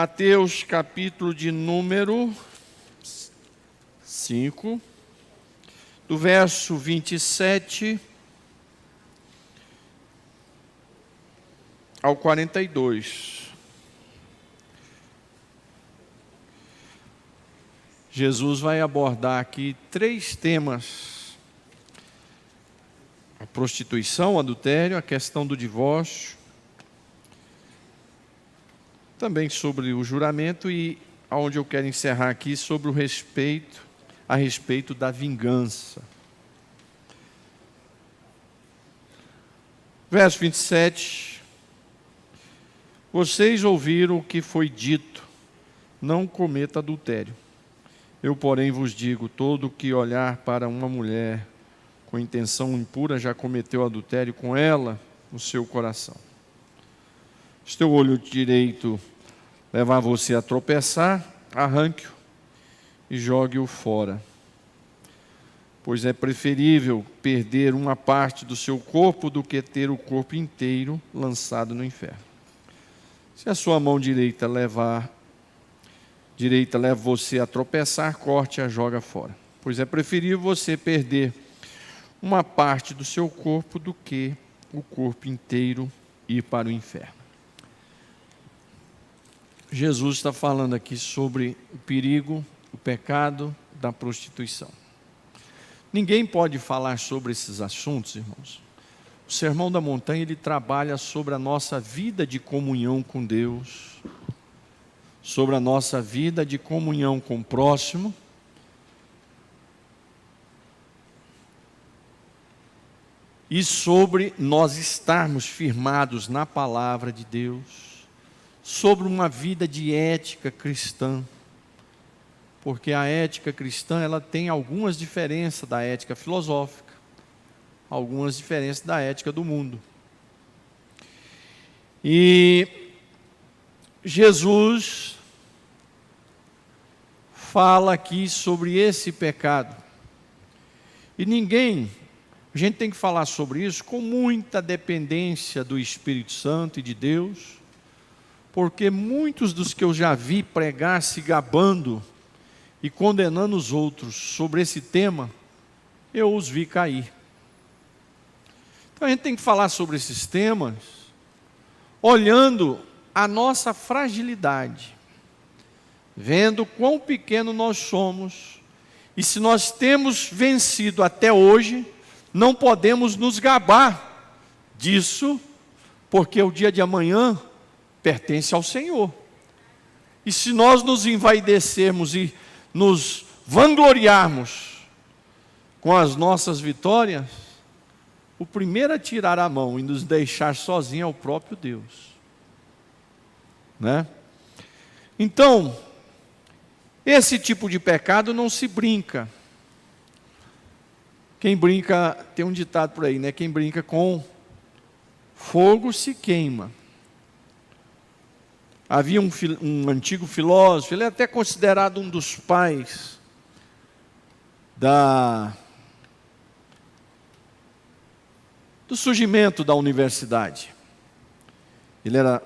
Mateus capítulo de número 5, do verso 27 ao 42. Jesus vai abordar aqui 3 temas: a prostituição, o adultério, a questão do divórcio, também sobre o juramento e aonde eu quero encerrar aqui sobre a respeito da vingança. Verso 27. Vocês ouviram o que foi dito: não cometa adultério. Eu, porém, vos digo: todo que olhar para uma mulher com intenção impura já cometeu adultério com ela no seu coração. Se teu olho direito levar você a tropeçar, arranque-o e jogue-o fora. Pois é preferível perder uma parte do seu corpo do que ter o corpo inteiro lançado no inferno. Se a sua mão direita leva você a tropeçar, corte-a, joga fora. Pois é preferível você perder uma parte do seu corpo do que o corpo inteiro ir para o inferno. Jesus está falando aqui sobre o perigo, o pecado da prostituição. Ninguém pode falar sobre esses assuntos, irmãos. O Sermão da Montanha, ele trabalha sobre a nossa vida de comunhão com Deus, sobre a nossa vida de comunhão com o próximo, e sobre nós estarmos firmados na palavra de Deus, sobre uma vida de ética cristã, porque a ética cristã ela tem algumas diferenças da ética filosófica, algumas diferenças da ética do mundo. E Jesus fala aqui sobre esse pecado. E a gente tem que falar sobre isso com muita dependência do Espírito Santo e de Deus, porque muitos dos que eu já vi pregar se gabando e condenando os outros sobre esse tema, eu os vi cair. Então a gente tem que falar sobre esses temas, olhando a nossa fragilidade, vendo quão pequeno nós somos, e se nós temos vencido até hoje, não podemos nos gabar disso, porque o dia de amanhã pertence ao Senhor. E se nós nos envaidecermos e nos vangloriarmos com as nossas vitórias, o primeiro a tirar a mão e nos deixar sozinhos é o próprio Deus, né? Então, esse tipo de pecado não se brinca. Quem brinca, tem um ditado por aí, né? Quem brinca com fogo se queima. Havia um antigo filósofo, ele é até considerado um dos pais do surgimento da universidade. Ele era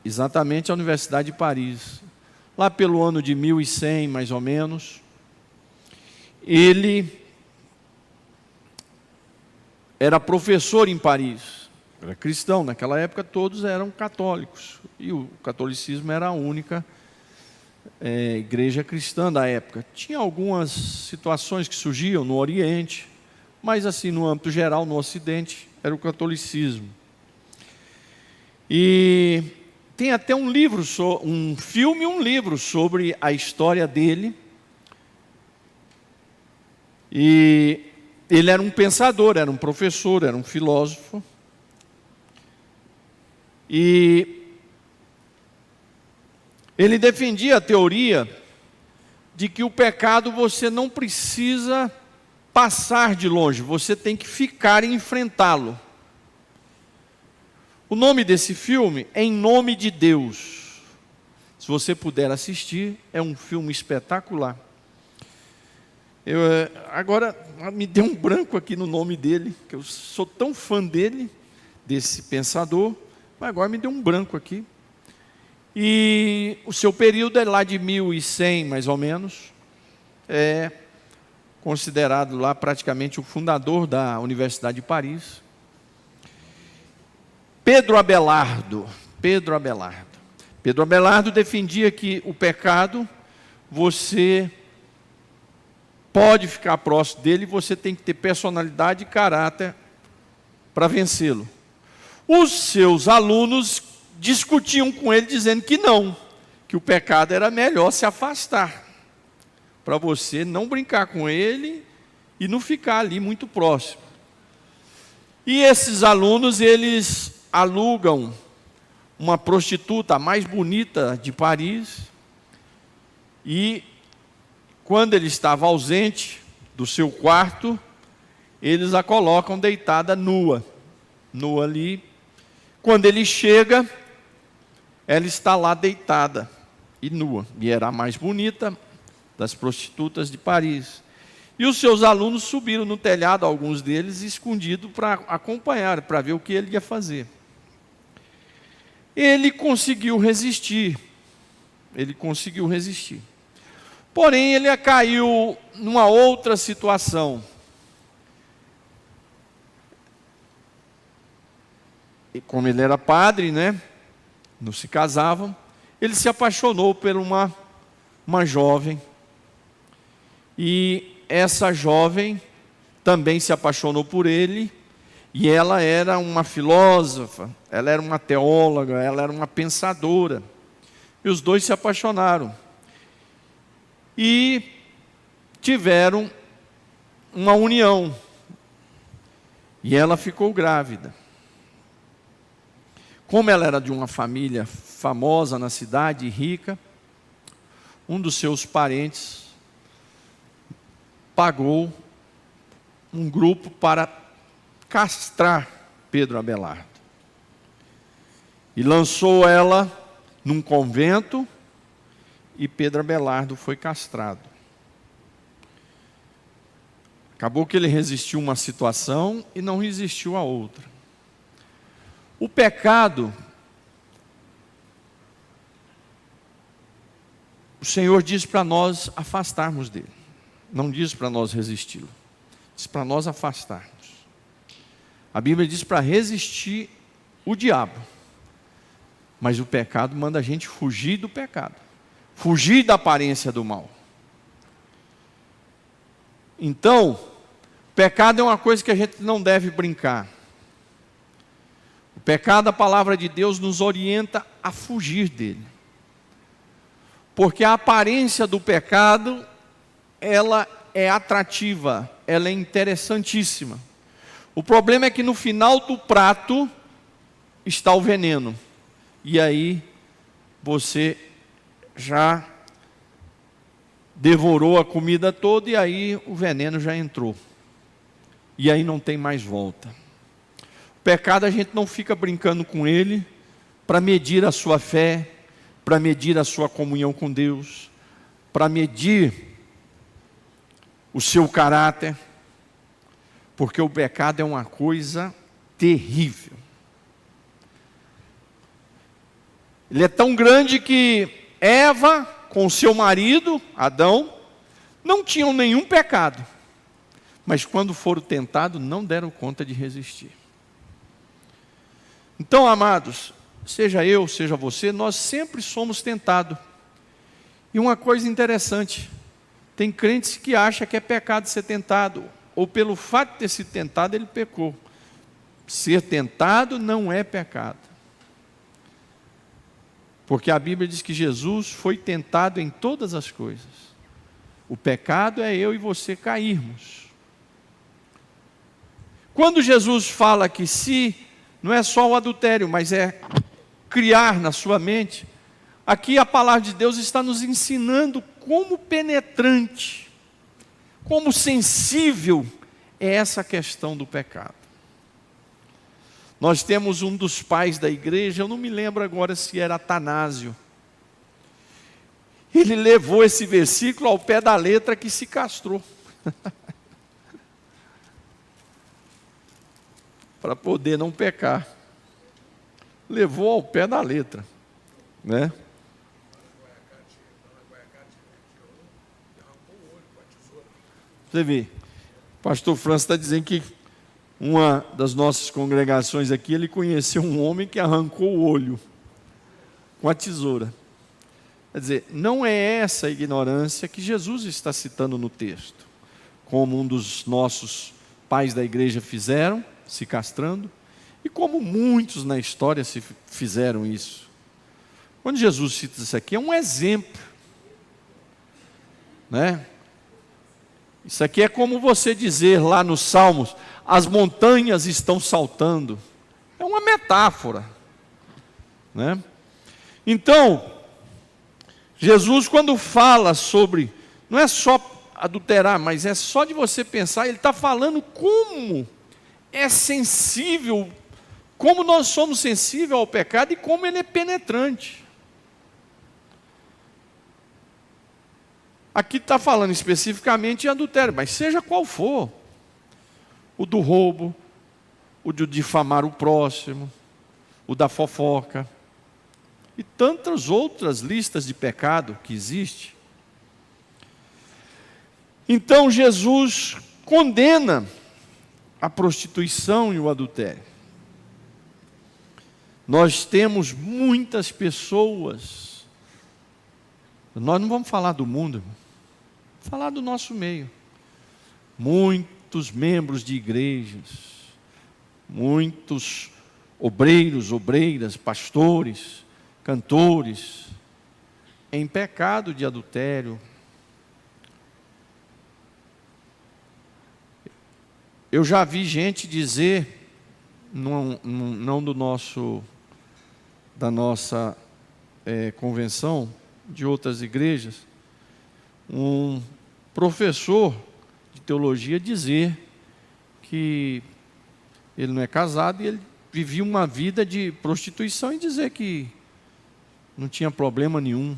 exatamente a Universidade de Paris. Lá pelo ano de 1100, mais ou menos, ele era professor em Paris. Era cristão, naquela época todos eram católicos, e o catolicismo era a única igreja cristã da época. Tinha algumas situações que surgiam no Oriente, mas assim, no âmbito geral, no Ocidente, era o catolicismo. E tem até um filme e um livro sobre a história dele. E ele era um pensador, era um professor, era um filósofo. E ele defendia a teoria de que o pecado você não precisa passar de longe, você tem que ficar e enfrentá-lo. O nome desse filme é Em Nome de Deus. Se você puder assistir, é um filme espetacular. Agora me deu um branco aqui no nome dele, que eu sou tão fã dele, desse pensador, mas agora me deu um branco aqui. E o seu período é lá de 1100, mais ou menos. É considerado lá praticamente o fundador da Universidade de Paris. Pedro Abelardo defendia que o pecado, você pode ficar próximo dele, você tem que ter personalidade e caráter para vencê-lo. Os seus alunos discutiam com ele, dizendo que não, que o pecado era melhor se afastar, para você não brincar com ele e não ficar ali muito próximo. E esses alunos, eles alugam uma prostituta, a mais bonita de Paris, e quando ele estava ausente do seu quarto, eles a colocam deitada nua ali. Quando ele chega, ela está lá deitada e nua, e era a mais bonita das prostitutas de Paris. E os seus alunos subiram no telhado, alguns deles escondidos, para acompanhar, para ver o que ele ia fazer. Ele conseguiu resistir. Porém, ele caiu numa outra situação. E como ele era padre, não se casavam, ele se apaixonou por uma jovem. E essa jovem também se apaixonou por ele, e ela era uma filósofa, ela era uma teóloga, ela era uma pensadora. E os dois se apaixonaram. E tiveram uma união. E ela ficou grávida. Como ela era de uma família famosa na cidade, rica, um dos seus parentes pagou um grupo para castrar Pedro Abelardo. E lançou ela num convento, e Pedro Abelardo foi castrado. Acabou que ele resistiu a uma situação e não resistiu a outra. O pecado, o Senhor diz para nós afastarmos dele. Não diz para nós resisti-lo. Diz para nós afastarmos. A Bíblia diz para resistir o diabo. Mas o pecado manda a gente fugir do pecado. Fugir da aparência do mal. Então, pecado é uma coisa que a gente não deve brincar. O pecado, a palavra de Deus nos orienta a fugir dele. Porque a aparência do pecado, ela é atrativa, ela é interessantíssima. O problema é que no final do prato está o veneno. E aí você já devorou a comida toda e aí o veneno já entrou. E aí não tem mais volta. O pecado, a gente não fica brincando com ele para medir a sua fé, para medir a sua comunhão com Deus, para medir o seu caráter, porque o pecado é uma coisa terrível. Ele é tão grande que Eva, com seu marido, Adão, não tinham nenhum pecado, mas quando foram tentados, não deram conta de resistir. Então, amados, seja eu, seja você, nós sempre somos tentados. E uma coisa interessante, tem crentes que acham que é pecado ser tentado, ou pelo fato de ter sido tentado, ele pecou. Ser tentado não é pecado. Porque a Bíblia diz que Jesus foi tentado em todas as coisas. O pecado é eu e você cairmos. Quando Jesus fala que se não é só o adultério, mas é criar na sua mente, aqui a palavra de Deus está nos ensinando como penetrante, como sensível é essa questão do pecado. Nós temos um dos pais da igreja, eu não me lembro agora se era Atanásio. Ele levou esse versículo ao pé da letra que se castrou. Para poder não pecar. Levou ao pé da letra. né? Você vê, o pastor Francis está dizendo que uma das nossas congregações aqui, ele conheceu um homem que arrancou o olho com a tesoura. Quer dizer, não é essa a ignorância que Jesus está citando no texto, como um dos nossos pais da igreja fizeram, se castrando, e como muitos na história se fizeram isso. Quando Jesus cita isso aqui, é um exemplo, né? Isso aqui é como você dizer lá nos Salmos, as montanhas estão saltando. É uma metáfora, né? Então, Jesus, quando fala sobre, não é só adulterar, mas é só de você pensar, ele está falando como é sensível, como nós somos sensíveis ao pecado e como ele é penetrante. Aqui está falando especificamente em adultério, mas seja qual for, o do roubo, o de difamar o próximo, o da fofoca, e tantas outras listas de pecado que existe. Então Jesus condena a prostituição e o adultério. Nós temos muitas pessoas, nós não vamos falar do mundo, vamos falar do nosso meio. Muitos membros de igrejas, muitos obreiros, obreiras, pastores, cantores, em pecado de adultério. Eu já vi gente dizer, não da nossa convenção, de outras igrejas, um professor de teologia dizer que ele não é casado e ele vivia uma vida de prostituição e dizer que não tinha problema nenhum.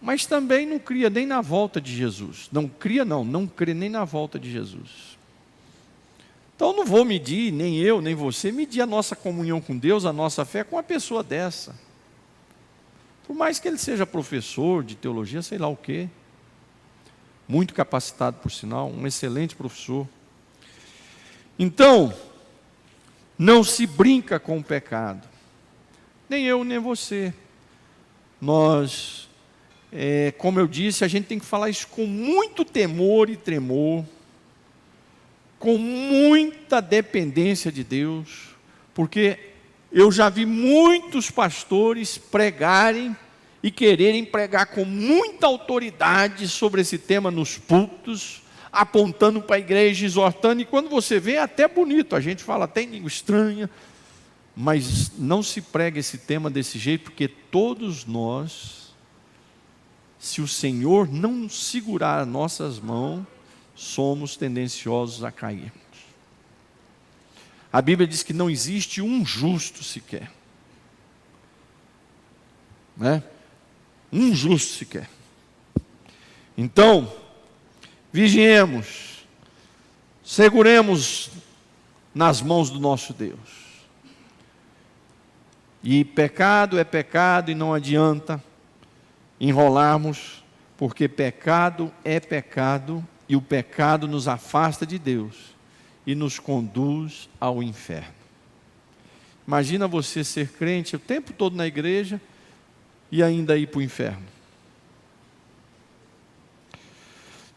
Mas também não cria nem na volta de Jesus. Não crê nem na volta de Jesus. Então não vou medir, nem eu, nem você, medir a nossa comunhão com Deus, a nossa fé com uma pessoa dessa. Por mais que ele seja professor de teologia, sei lá o quê. Muito capacitado, por sinal, um excelente professor. Então, não se brinca com o pecado. Nem eu, nem você. Nós, como eu disse, a gente tem que falar isso com muito temor e tremor, com muita dependência de Deus, porque eu já vi muitos pastores pregarem e quererem pregar com muita autoridade sobre esse tema nos púlpitos, apontando para a igreja, exortando, e quando você vê é até bonito, a gente fala até em língua estranha, mas não se prega esse tema desse jeito, porque todos nós, se o Senhor não segurar nossas mãos, somos tendenciosos a cairmos. A Bíblia diz que não existe um justo sequer, né? Um justo sequer. Então, vigiemos, seguremos nas mãos do nosso Deus. E pecado é pecado e não adianta enrolarmos, porque pecado é pecado e o pecado nos afasta de Deus e nos conduz ao inferno. Imagina você ser crente o tempo todo na igreja e ainda ir para o inferno.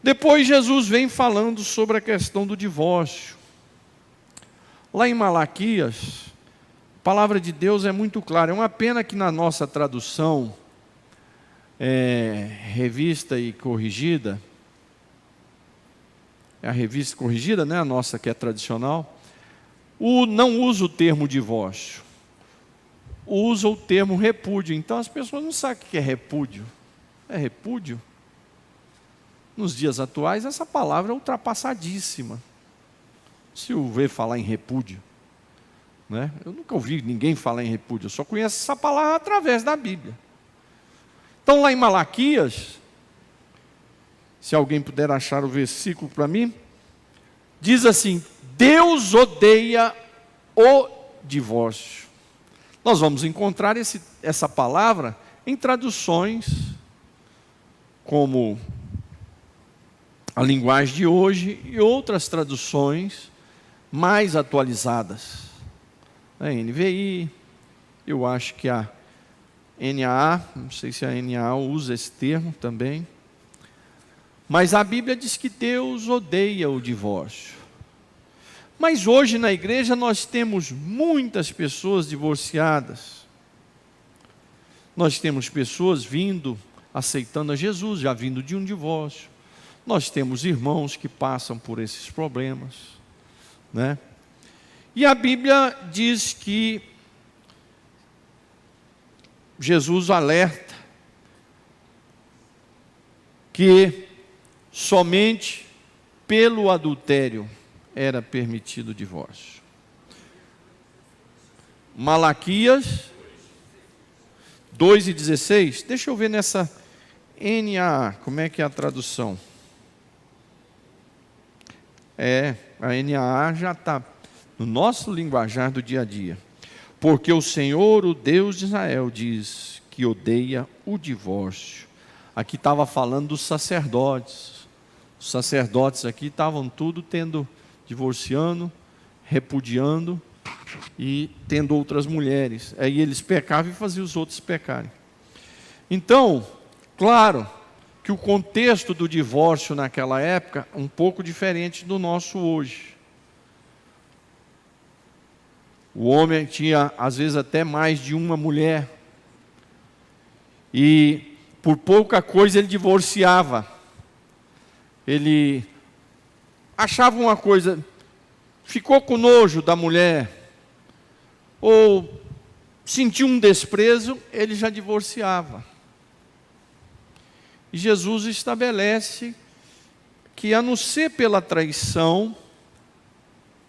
Depois Jesus vem falando sobre a questão do divórcio. Lá em Malaquias, a palavra de Deus é muito clara. É uma pena que na nossa tradução, revista e corrigida, é a revista corrigida, né? A nossa que é tradicional, não usa o termo divórcio, usa o termo repúdio. Então as pessoas não sabem o que é repúdio. É repúdio? Nos dias atuais essa palavra é ultrapassadíssima. Se ouvir falar em repúdio, né? Eu nunca ouvi ninguém falar em repúdio, eu só conheço essa palavra através da Bíblia. Então lá em Malaquias, se alguém puder achar o versículo para mim, diz assim: Deus odeia o divórcio. Nós vamos encontrar essa palavra em traduções como a linguagem de hoje e outras traduções mais atualizadas. A NVI, eu acho que a NAA, não sei se a NAA usa esse termo também. Mas a Bíblia diz que Deus odeia o divórcio. Mas hoje na igreja nós temos muitas pessoas divorciadas. Nós temos pessoas vindo, aceitando a Jesus, já vindo de um divórcio. Nós temos irmãos que passam por esses problemas, né? E a Bíblia diz que Jesus alerta que somente pelo adultério era permitido o divórcio. Malaquias 2:16. Deixa eu ver nessa NAA, como é que é a tradução? A NAA já está no nosso linguajar do dia a dia. Porque o Senhor, o Deus de Israel, diz que odeia o divórcio. Aqui estava falando dos sacerdotes. Os sacerdotes aqui estavam tudo divorciando, repudiando e tendo outras mulheres. Aí eles pecavam e faziam os outros pecarem. Então, claro que o contexto do divórcio naquela época é um pouco diferente do nosso hoje. O homem tinha, às vezes, até mais de uma mulher. E por pouca coisa ele divorciava. Ele achava uma coisa, ficou com nojo da mulher, ou sentiu um desprezo, ele já divorciava. E Jesus estabelece que, a não ser pela traição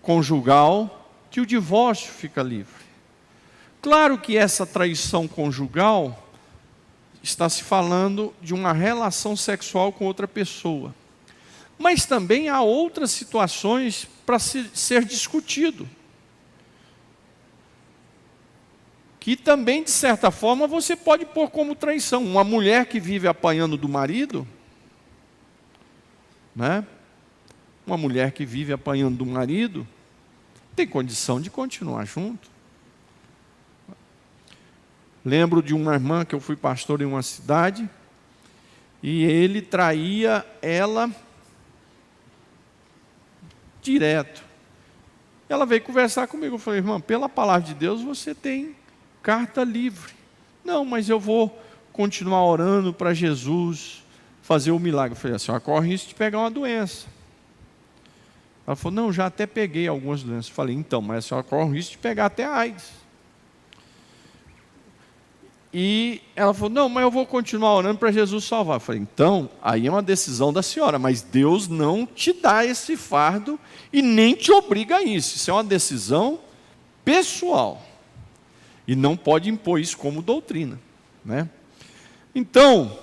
conjugal, que o divórcio fica livre. Claro que essa traição conjugal está se falando de uma relação sexual com outra pessoa. Mas também há outras situações para ser discutido. Que também, de certa forma, você pode pôr como traição. Uma mulher que vive apanhando do marido, né? Uma mulher que vive apanhando do marido, tem condição de continuar junto. Lembro de uma irmã que eu fui pastor em uma cidade, e ele traía ela direto. Ela veio conversar comigo, eu falei: irmã, pela palavra de Deus você tem carta livre. Não, mas eu vou continuar orando para Jesus fazer o milagre. Eu falei: a senhora corre risco de pegar uma doença. Ela falou: não, já até peguei algumas doenças. Eu falei: então, mas a senhora corre o risco de pegar até a AIDS. E ela falou: não, mas eu vou continuar orando para Jesus salvar. Eu falei: então, aí é uma decisão da senhora, mas Deus não te dá esse fardo e nem te obriga a isso. Isso é uma decisão pessoal. E não pode impor isso como doutrina, né? Então,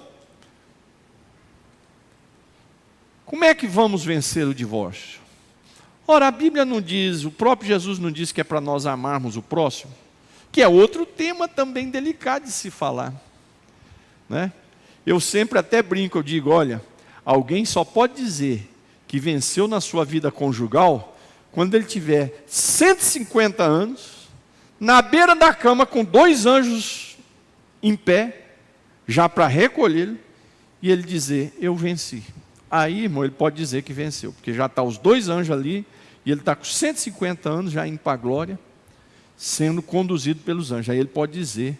como é que vamos vencer o divórcio? Ora, a Bíblia não diz, o próprio Jesus não diz que é para nós amarmos o próximo, que é outro tema também delicado de se falar, né? Eu sempre até brinco, eu digo: olha, alguém só pode dizer que venceu na sua vida conjugal quando ele tiver 150 anos, na beira da cama com 2 anjos em pé, já para recolhê-lo, e ele dizer: eu venci. Aí, irmão, ele pode dizer que venceu, porque já está os 2 anjos ali, e ele está com 150 anos, já indo para a glória, sendo conduzido pelos anjos. Aí ele pode dizer: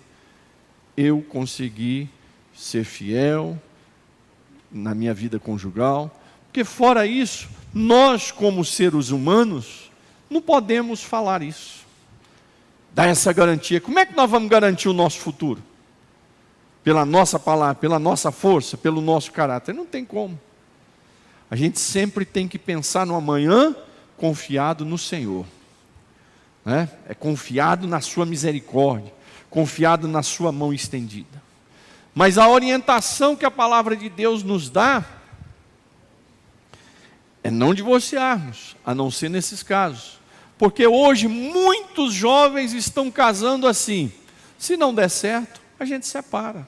eu consegui ser fiel na minha vida conjugal. Porque fora isso, nós como seres humanos, não podemos falar isso, dar essa garantia. Como é que nós vamos garantir o nosso futuro? Pela nossa palavra, pela nossa força, pelo nosso caráter? Não tem como. A gente sempre tem que pensar no amanhã, confiado no Senhor, né? É confiado na sua misericórdia, confiado na sua mão estendida. Mas a orientação que a palavra de Deus nos dá é não divorciarmos, a não ser nesses casos. Porque hoje muitos jovens estão casando assim. Se não der certo, a gente separa.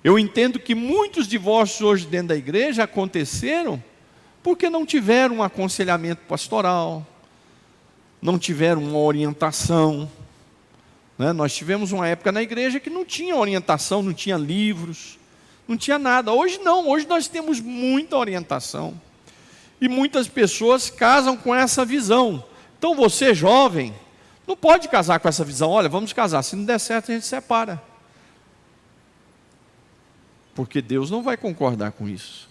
Eu entendo que muitos divórcios hoje dentro da igreja aconteceram porque não tiveram um aconselhamento pastoral, não tiveram uma orientação. Nós tivemos uma época na igreja que não tinha orientação, não tinha livros, não tinha nada. Hoje não, hoje nós temos muita orientação. E muitas pessoas casam com essa visão. Então você, jovem, não pode casar com essa visão. Olha, vamos casar, se não der certo a gente separa. Porque Deus não vai concordar com isso.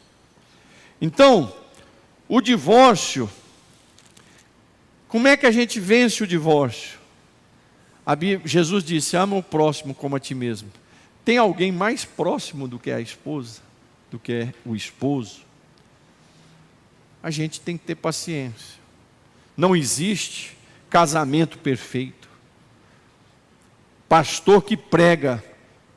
Então, o divórcio, como é que a gente vence o divórcio? Jesus disse, ama o próximo como a ti mesmo. Tem alguém mais próximo do que a esposa, do que o esposo? A gente tem que ter paciência. Não existe casamento perfeito. Pastor que prega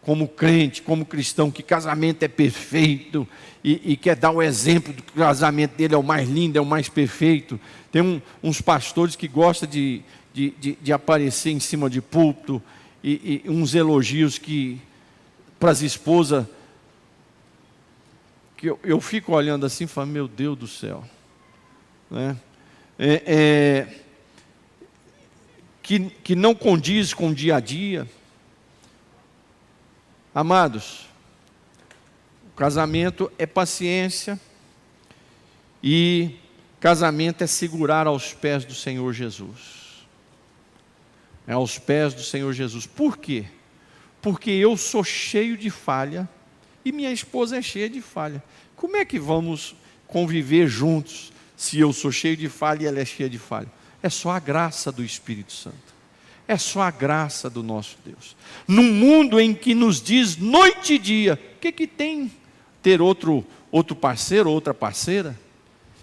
como crente, como cristão, que casamento é perfeito e quer dar o exemplo do que o casamento dele é o mais lindo, é o mais perfeito. Tem uns pastores que gostam de aparecer em cima de púlpito e uns elogios que para as esposas, que eu fico olhando assim e falo, meu Deus do céu, né? Que não condiz com o dia a dia. Amados, o casamento é paciência e casamento é segurar aos pés do Senhor Jesus. É aos pés do Senhor Jesus. Por quê? Porque eu sou cheio de falha e minha esposa é cheia de falha. Como é que vamos conviver juntos se eu sou cheio de falha e ela é cheia de falha? É só a graça do Espírito Santo. É só a graça do nosso Deus. Num mundo em que nos diz noite e dia, o que tem ter outro parceiro, outra parceira?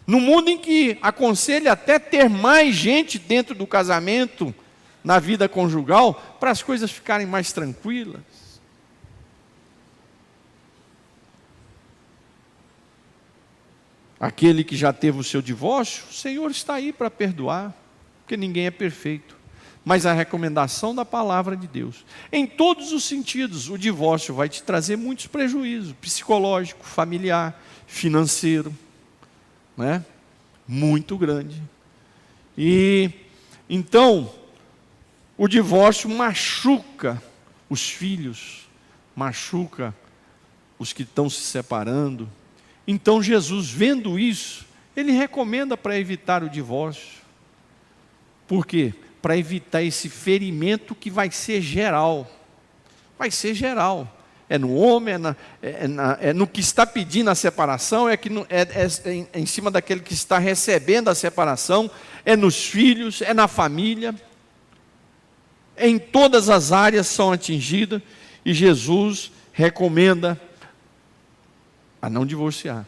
Num mundo em que aconselha até ter mais gente dentro do casamento, na vida conjugal, para as coisas ficarem mais tranquilas. Aquele que já teve o seu divórcio, o Senhor está aí para perdoar, porque ninguém é perfeito. Mas a recomendação da palavra de Deus, em todos os sentidos, o divórcio vai te trazer muitos prejuízos, psicológico, familiar, financeiro, né? Muito grande. E então, o divórcio machuca os filhos, machuca os que estão se separando. Então Jesus, vendo isso, ele recomenda para evitar o divórcio. Por quê? Para evitar esse ferimento que vai ser geral. Vai ser geral. É no homem, é no que está pedindo a separação, é em cima daquele que está recebendo a separação, é nos filhos, é na família. Em todas as áreas são atingidas e Jesus recomenda a não divorciar.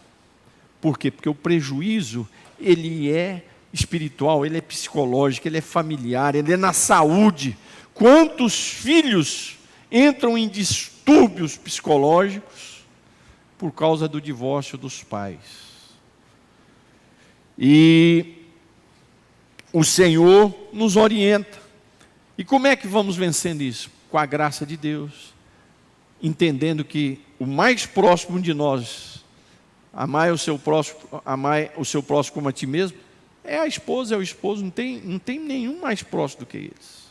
Por quê? Porque o prejuízo, ele é espiritual, ele é psicológico, ele é familiar, ele é na saúde. Quantos filhos entram em distúrbios psicológicos por causa do divórcio dos pais? E o Senhor nos orienta. E como é que vamos vencendo isso? Com a graça de Deus, entendendo que o mais próximo de nós, amar o seu próximo como a ti mesmo, é a esposa, é o esposo, não tem nenhum mais próximo do que eles.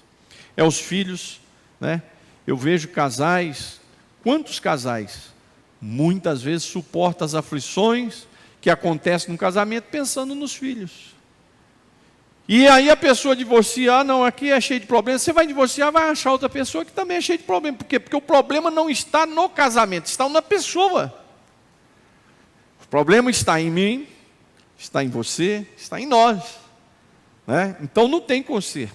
É os filhos, né? Eu vejo casais, quantos casais, muitas vezes suportam as aflições que acontecem no casamento pensando nos filhos. E aí a pessoa divorcia, não, aqui é cheio de problemas. Você vai divorciar, vai achar outra pessoa que também é cheia de problemas. Por quê? Porque o problema não está no casamento, está na pessoa. O problema está em mim, está em você, está em nós, né? Então não tem conserto.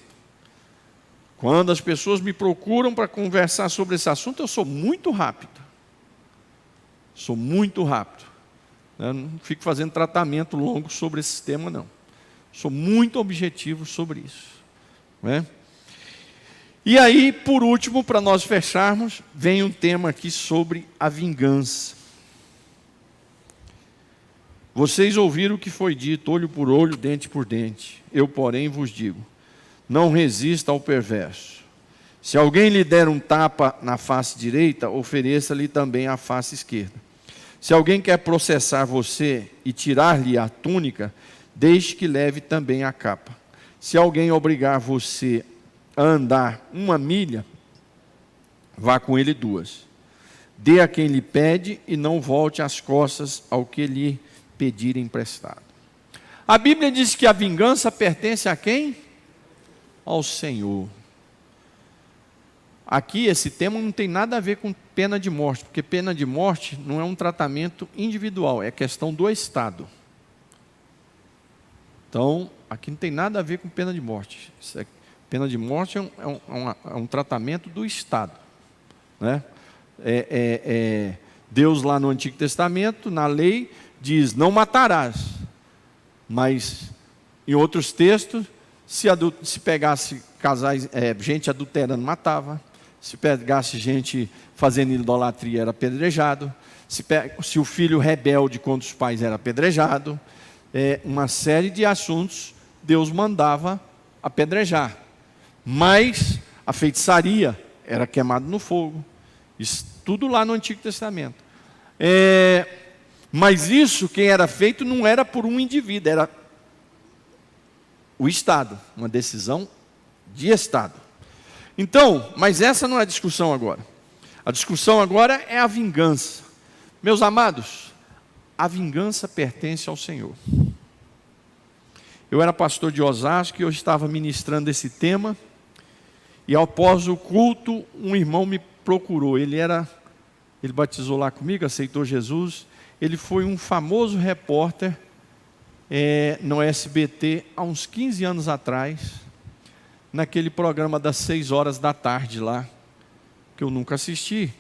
Quando as pessoas me procuram para conversar sobre esse assunto, eu sou muito rápido. Sou muito rápido. Eu não fico fazendo tratamento longo sobre esse tema, não. Sou muito objetivo sobre isso, né? E aí, por último, para nós fecharmos, vem um tema aqui sobre a vingança. Vocês ouviram o que foi dito, olho por olho, dente por dente. Eu, porém, vos digo, não resista ao perverso. Se alguém lhe der um tapa na face direita, ofereça-lhe também a face esquerda. Se alguém quer processar você e tirar-lhe a túnica, deixe que leve também a capa. Se alguém obrigar você a andar 1 milha, vá com ele 2. Dê a quem lhe pede e não volte as costas ao que lhe pedir emprestado. A Bíblia diz que a vingança pertence a quem? Ao Senhor. Aqui esse tema não tem nada a ver com pena de morte, porque pena de morte não é um tratamento individual, é questão do Estado. Então, aqui não tem nada a ver com pena de morte. Pena de morte é um tratamento do Estado, né? Deus lá no Antigo Testamento, na lei, diz, não matarás. Mas, em outros textos, se pegasse casais, gente adulterando, matava. Se pegasse gente fazendo idolatria, era apedrejado. Se o filho rebelde contra os pais, era apedrejado. Uma série de assuntos, Deus mandava apedrejar. Mas a feitiçaria era queimada no fogo. Isso tudo lá no Antigo Testamento. Mas isso, quem era feito, não era por um indivíduo, era o Estado, uma decisão de Estado. Então, mas essa não é a discussão agora. A discussão agora é a vingança. Meus amados, a vingança pertence ao Senhor. Eu era pastor de Osasco e eu estava ministrando esse tema, e após o culto, um irmão me procurou. Ele batizou lá comigo, aceitou Jesus. Ele foi um famoso repórter no SBT há uns 15 anos atrás, naquele programa das 6 horas da tarde lá, que eu nunca assisti,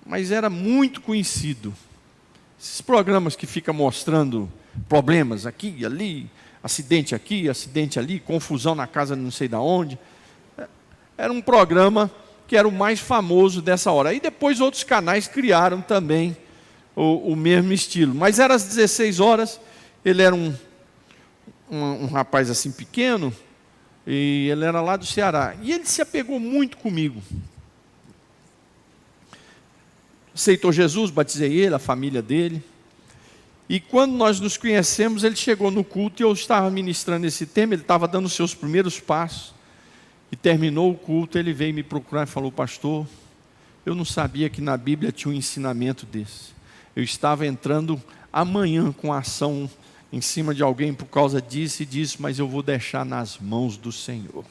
mas era muito conhecido. Esses programas que ficam mostrando problemas aqui e ali, acidente aqui, acidente ali, confusão na casa não sei de onde. Era um programa que era o mais famoso dessa hora. E depois outros canais criaram também o mesmo estilo. Mas era às 16 horas, ele era um rapaz assim pequeno, e ele era lá do Ceará. E ele se apegou muito comigo. Aceitou Jesus, batizei ele, a família dele. E quando nós nos conhecemos, ele chegou no culto e eu estava ministrando esse tema, ele estava dando os seus primeiros passos. E terminou o culto, ele veio me procurar e falou, pastor, eu não sabia que na Bíblia tinha um ensinamento desse. Eu estava entrando amanhã com a ação em cima de alguém por causa disso e disso, mas eu vou deixar nas mãos do Senhor.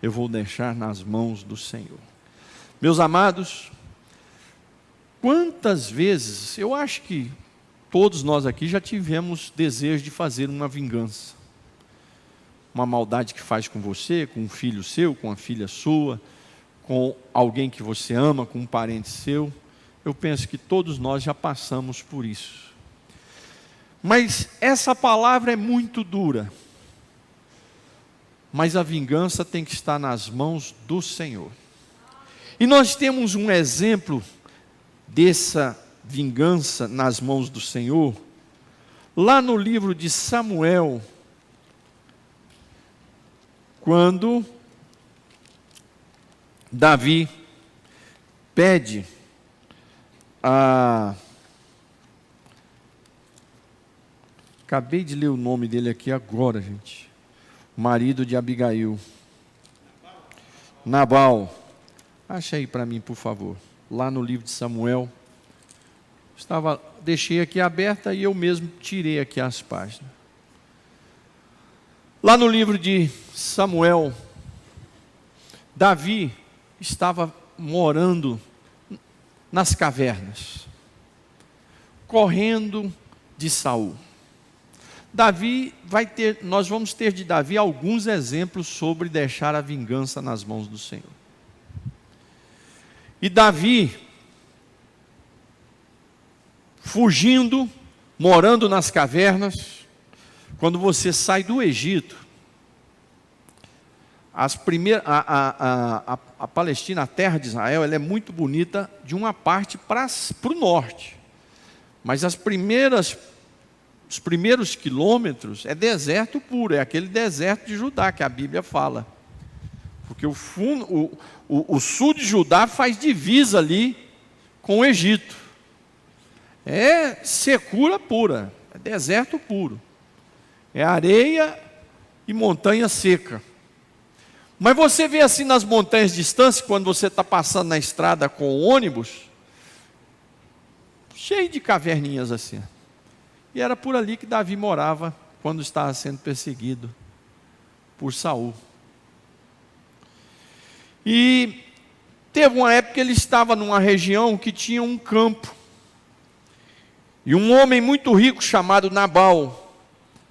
Eu vou deixar nas mãos do Senhor. Meus amados, quantas vezes, eu acho que todos nós aqui já tivemos desejo de fazer uma vingança. Uma maldade que faz com você, com um filho seu, com uma filha sua, com alguém que você ama, com um parente seu. Eu penso que todos nós já passamos por isso. Mas essa palavra é muito dura. Mas a vingança tem que estar nas mãos do Senhor. E nós temos um exemplo dessa vingança nas mãos do Senhor, lá no livro de Samuel, quando Davi pede acabei de ler o nome dele aqui agora, gente. Marido de Abigail. Nabal. Acha aí para mim, por favor. Lá no livro de Samuel. Deixei aqui aberta e eu mesmo tirei aqui as páginas. Lá no livro de Samuel, Davi estava morando nas cavernas, correndo de Saul. Nós vamos ter de Davi alguns exemplos sobre deixar a vingança nas mãos do Senhor. E Davi, fugindo, morando nas cavernas, quando você sai do Egito, a Palestina, a terra de Israel, ela é muito bonita de uma parte para o norte. Mas as primeiras Os primeiros quilômetros é deserto puro, é aquele deserto de Judá que a Bíblia fala. Porque o sul de Judá faz divisa ali com o Egito. É secura pura, é deserto puro. É areia e montanha seca. Mas você vê assim nas montanhas distantes, quando você está passando na estrada com o ônibus, cheio de caverninhas assim. E era por ali que Davi morava quando estava sendo perseguido por Saul. E teve uma época que ele estava numa região que tinha um campo. E um homem muito rico chamado Nabal,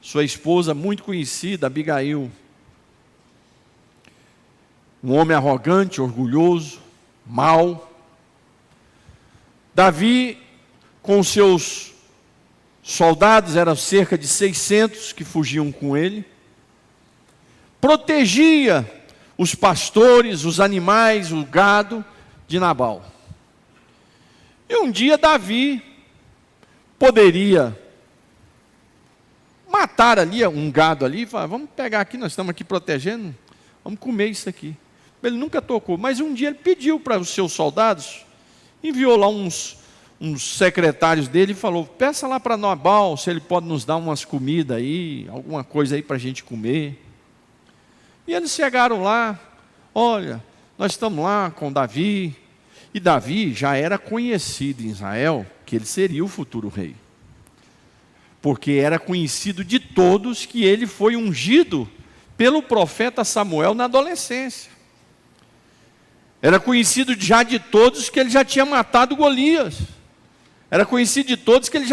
sua esposa muito conhecida, Abigail. Um homem arrogante, orgulhoso, mau. Davi, com seus soldados, eram cerca de 600 que fugiam com ele, protegia os pastores, os animais, o gado de Nabal. E um dia Davi poderia matar ali um gado ali, e falar, vamos pegar aqui, nós estamos aqui protegendo, vamos comer isso aqui. Ele nunca tocou, mas um dia ele pediu para os seus soldados, enviou lá uns secretários dele e falou, peça lá para Nabal se ele pode nos dar umas comidas aí, alguma coisa aí para a gente comer. E eles chegaram lá, olha, nós estamos lá com Davi, e Davi já era conhecido em Israel, que ele seria o futuro rei. Porque era conhecido de todos que ele foi ungido pelo profeta Samuel na adolescência. Era conhecido já de todos que ele já tinha matado Golias. Era conhecido de todos que ele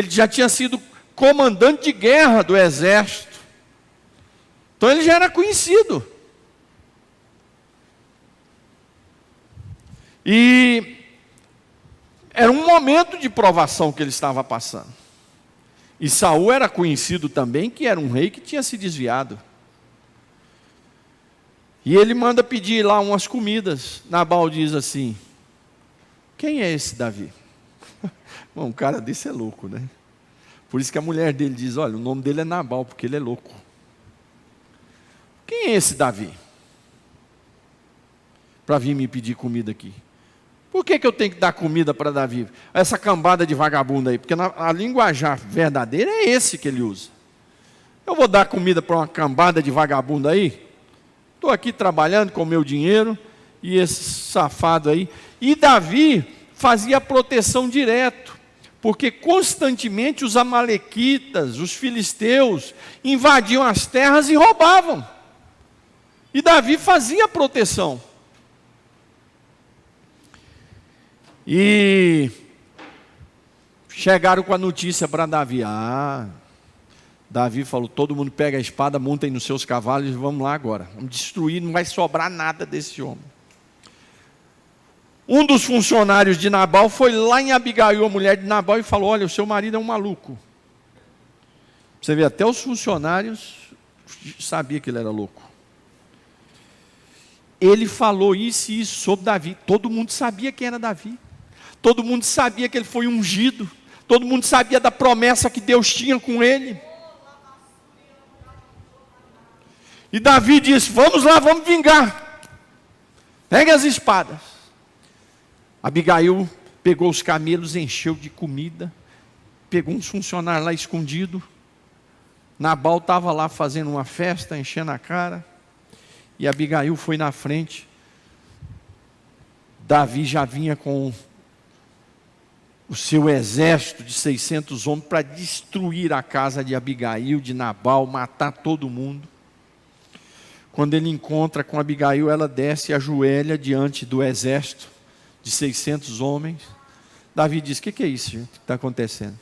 já tinha sido comandante de guerra do exército. Então ele já era conhecido. E era um momento de provação que ele estava passando. E Saul era conhecido também que era um rei que tinha se desviado. E ele manda pedir lá umas comidas. Nabal diz assim, quem é esse Davi? Bom, um cara desse é louco, né? Por isso que a mulher dele diz, olha, o nome dele é Nabal, porque ele é louco. Quem é esse Davi? Para vir me pedir comida aqui. Por que eu tenho que dar comida para Davi? Essa cambada de vagabundo aí, porque a linguajar verdadeira é esse que ele usa. Eu vou dar comida para uma cambada de vagabundo aí? Estou aqui trabalhando com o meu dinheiro, e esse safado aí. E Davi fazia proteção direto, porque constantemente os amalequitas, os filisteus, invadiam as terras e roubavam. E Davi fazia proteção. E chegaram com a notícia para Davi. Davi falou, todo mundo pega a espada, montem nos seus cavalos e vamos lá agora. Vamos destruir, não vai sobrar nada desse homem. Um dos funcionários de Nabal foi lá em Abigail, a mulher de Nabal, e falou, olha, o seu marido é um maluco. Você vê, até os funcionários sabiam que ele era louco. Ele falou isso e isso sobre Davi. Todo mundo sabia quem era Davi. Todo mundo sabia que ele foi ungido. Todo mundo sabia da promessa que Deus tinha com ele. E Davi disse, vamos lá, vamos vingar. Pegue as espadas. Abigail pegou os camelos, encheu de comida. Pegou uns funcionários lá escondido. Nabal estava lá fazendo uma festa, enchendo a cara. E Abigail foi na frente. Davi já vinha com o seu exército de 600 homens para destruir a casa de Abigail, de Nabal, matar todo mundo. Quando ele encontra com Abigail, ela desce e ajoelha diante do exército de 600 homens. Davi diz, o que é isso, gente, que está acontecendo?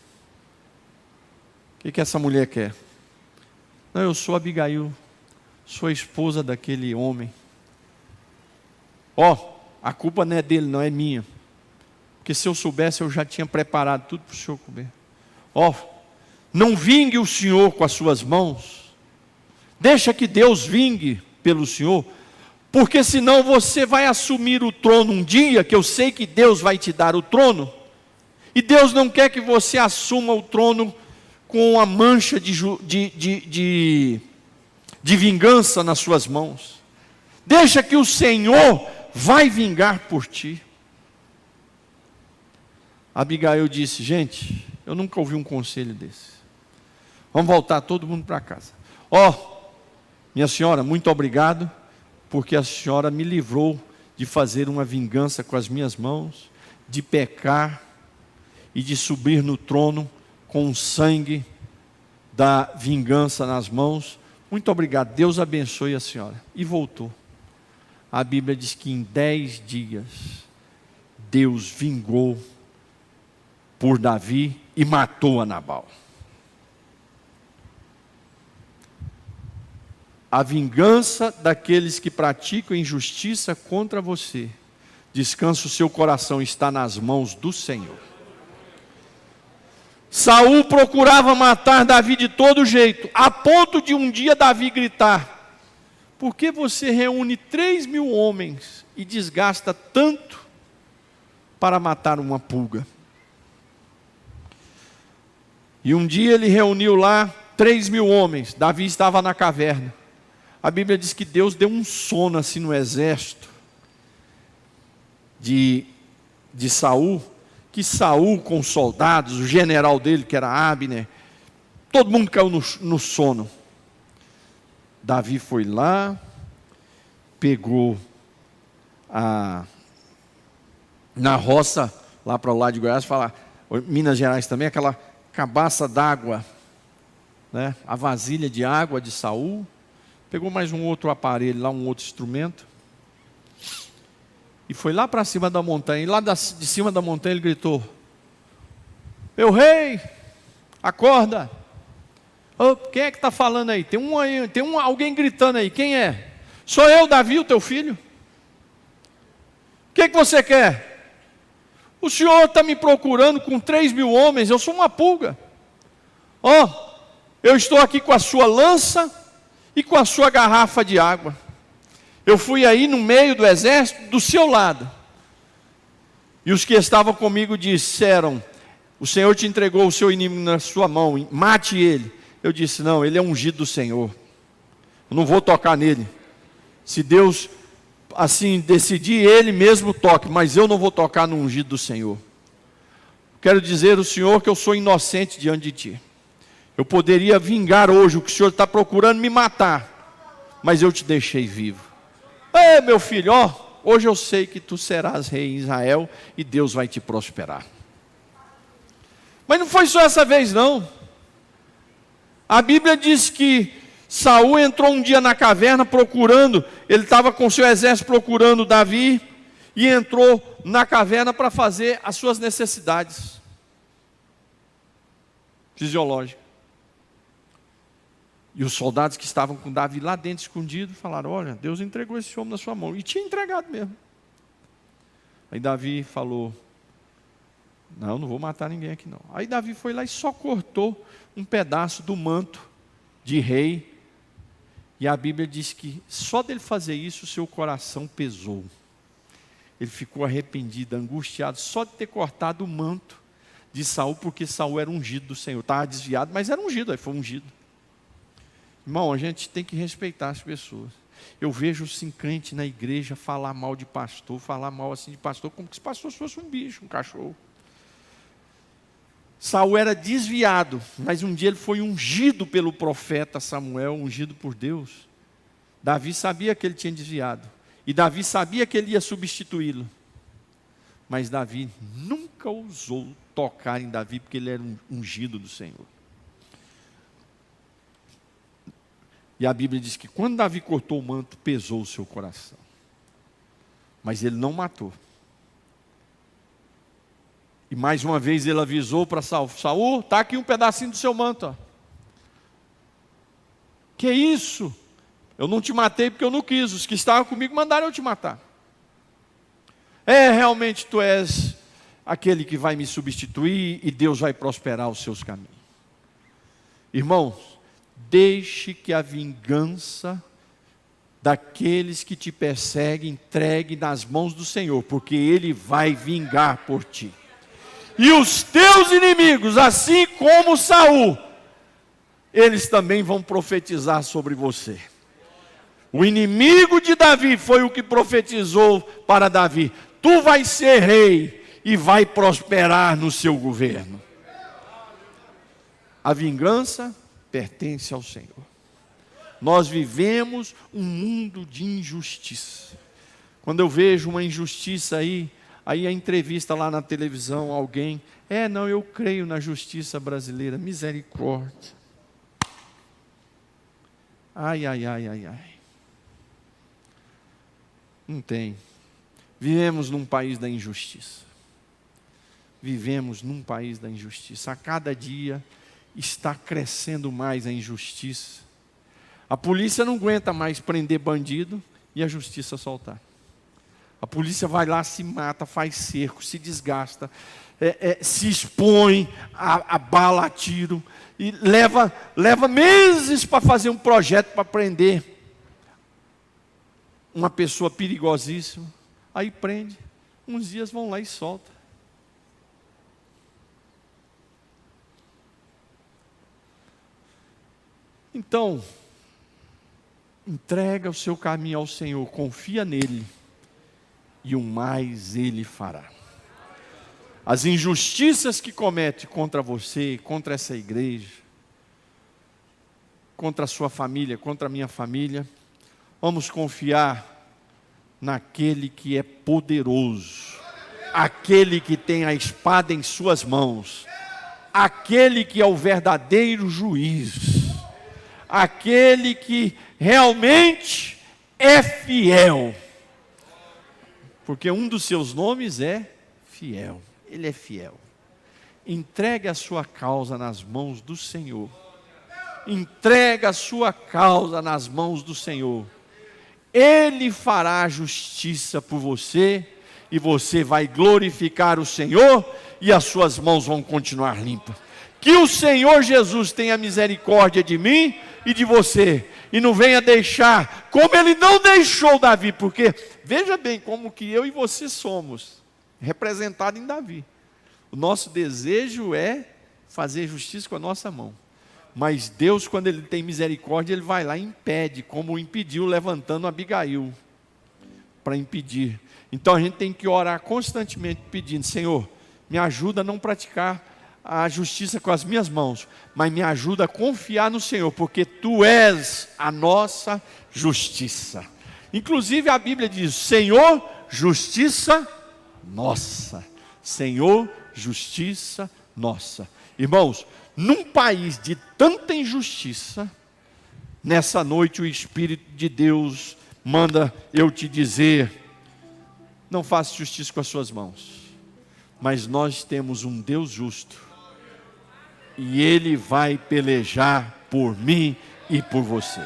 O que essa mulher quer? Não, eu sou Abigail, sou a esposa daquele homem. A culpa não é dele, não é minha. Porque se eu soubesse, eu já tinha preparado tudo para o senhor comer. Não vingue o senhor com as suas mãos. Deixa que Deus vingue pelo senhor. Porque senão você vai assumir o trono um dia, que eu sei que Deus vai te dar o trono. E Deus não quer que você assuma o trono com a mancha de vingança nas suas mãos. Deixa que o Senhor vai vingar por ti. Abigail disse: gente, eu nunca ouvi um conselho desse. Vamos voltar todo mundo para casa. Minha senhora, muito obrigado, porque a senhora me livrou de fazer uma vingança com as minhas mãos, de pecar e de subir no trono com o sangue da vingança nas mãos. Muito obrigado, Deus abençoe a senhora. E voltou. A Bíblia diz que em 10 dias, Deus vingou por Davi e matou a Nabal. A vingança daqueles que praticam injustiça contra você, descansa o seu coração, está nas mãos do Senhor. Saul procurava matar Davi de todo jeito, a ponto de um dia Davi gritar: por que você reúne 3.000 homens e desgasta tanto para matar uma pulga? E um dia ele reuniu lá 3.000 homens, Davi estava na caverna. A Bíblia diz que Deus deu um sono assim no exército de Saul, que Saul com os soldados, o general dele que era Abner, todo mundo caiu no sono. Davi foi lá, pegou na roça, lá para o lado de Goiás, Minas Gerais também, aquela cabaça d'água, né? A vasilha de água de Saul, pegou mais um outro aparelho lá, um outro instrumento, e foi lá para cima da montanha, e lá de cima da montanha ele gritou: meu rei, acorda. Quem é que está falando aí? Tem alguém gritando aí, quem é? Sou eu, Davi, o teu filho. O que você quer? O senhor está me procurando com 3.000 homens, eu sou uma pulga. Eu estou aqui com a sua lança e com a sua garrafa de água. Eu fui aí no meio do exército, do seu lado. E os que estavam comigo disseram: o Senhor te entregou o seu inimigo na sua mão, mate ele. Eu disse: não, ele é ungido do Senhor, eu não vou tocar nele. Se Deus assim decidir, ele mesmo toque, mas eu não vou tocar no ungido do Senhor. Quero dizer ao Senhor que eu sou inocente diante de ti. Eu poderia vingar hoje o que o Senhor está procurando me matar, mas eu te deixei vivo. Ei, meu filho, hoje eu sei que tu serás rei em Israel e Deus vai te prosperar. Mas não foi só essa vez não. A Bíblia diz que Saul entrou um dia na caverna procurando, ele estava com seu exército procurando Davi, e entrou na caverna para fazer as suas necessidades fisiológicas. E os soldados que estavam com Davi lá dentro escondido falaram: olha, Deus entregou esse homem na sua mão. E tinha entregado mesmo. Aí Davi falou: não vou matar ninguém aqui não. Aí Davi foi lá e só cortou um pedaço do manto de rei. E a Bíblia diz que só dele fazer isso, o seu coração pesou. Ele ficou arrependido, angustiado, só de ter cortado o manto de Saul, porque Saul era ungido do Senhor. Estava desviado, mas era ungido, aí foi ungido. Irmão, a gente tem que respeitar as pessoas. Eu vejo sim crente na igreja falar mal de pastor, falar mal assim de pastor, como se o pastor fosse um bicho, um cachorro. Saul era desviado, mas um dia ele foi ungido pelo profeta Samuel, ungido por Deus. Davi sabia que ele tinha desviado, e Davi sabia que ele ia substituí-lo. Mas Davi nunca ousou tocar em Davi, porque ele era um ungido do Senhor. E a Bíblia diz que quando Davi cortou o manto, pesou o seu coração. Mas ele não matou. E mais uma vez ele avisou para Saul: Saul, está aqui um pedacinho do seu manto. Ó. Que isso? Eu não te matei porque eu não quis. Os que estavam comigo mandaram eu te matar. Realmente tu és aquele que vai me substituir e Deus vai prosperar os seus caminhos. Irmãos, deixe que a vingança daqueles que te perseguem entregue nas mãos do Senhor, porque Ele vai vingar por ti. E os teus inimigos, assim como Saul, eles também vão profetizar sobre você. O inimigo de Davi foi o que profetizou para Davi: tu vais ser rei e vai prosperar no seu governo. A vingança pertence ao Senhor. Nós vivemos um mundo de injustiça. Quando eu vejo uma injustiça aí a entrevista lá na televisão, alguém, não, eu creio na justiça brasileira, misericórdia. Ai. Não tem. Vivemos num país da injustiça. Vivemos num país da injustiça. A cada dia está crescendo mais a injustiça. A polícia não aguenta mais prender bandido e a justiça soltar. A polícia vai lá, se mata, faz cerco, se desgasta, se expõe a bala, a tiro, e leva meses para fazer um projeto para prender uma pessoa perigosíssima. Aí prende, uns dias vão lá e solta. Então, entrega o seu caminho ao Senhor, confia nele, e o mais Ele fará. As injustiças que comete contra você, contra essa igreja, contra a sua família, contra a minha família, vamos confiar naquele que é poderoso, aquele que tem a espada em suas mãos, aquele que é o verdadeiro juiz, aquele que realmente é fiel. Porque um dos seus nomes é fiel. Ele é fiel. Entregue a sua causa nas mãos do Senhor. Entregue a sua causa nas mãos do Senhor. Ele fará justiça por você, e você vai glorificar o Senhor, e as suas mãos vão continuar limpas. Que o Senhor Jesus tenha misericórdia de mim e de você, e não venha deixar, como Ele não deixou Davi, porque veja bem como que eu e você somos representados em Davi. O nosso desejo é fazer justiça com a nossa mão, mas Deus, quando Ele tem misericórdia, Ele vai lá e impede, como impediu levantando Abigail, para impedir. Então a gente tem que orar constantemente pedindo: Senhor, me ajuda a não praticar a justiça com as minhas mãos, mas me ajuda a confiar no Senhor, porque Tu és a nossa justiça. Inclusive a Bíblia diz: Senhor, justiça nossa. Senhor, justiça nossa. Irmãos, num país de tanta injustiça, nessa noite o Espírito de Deus manda eu te dizer: não faça justiça com as suas mãos, mas nós temos um Deus justo, e Ele vai pelejar por mim e por você.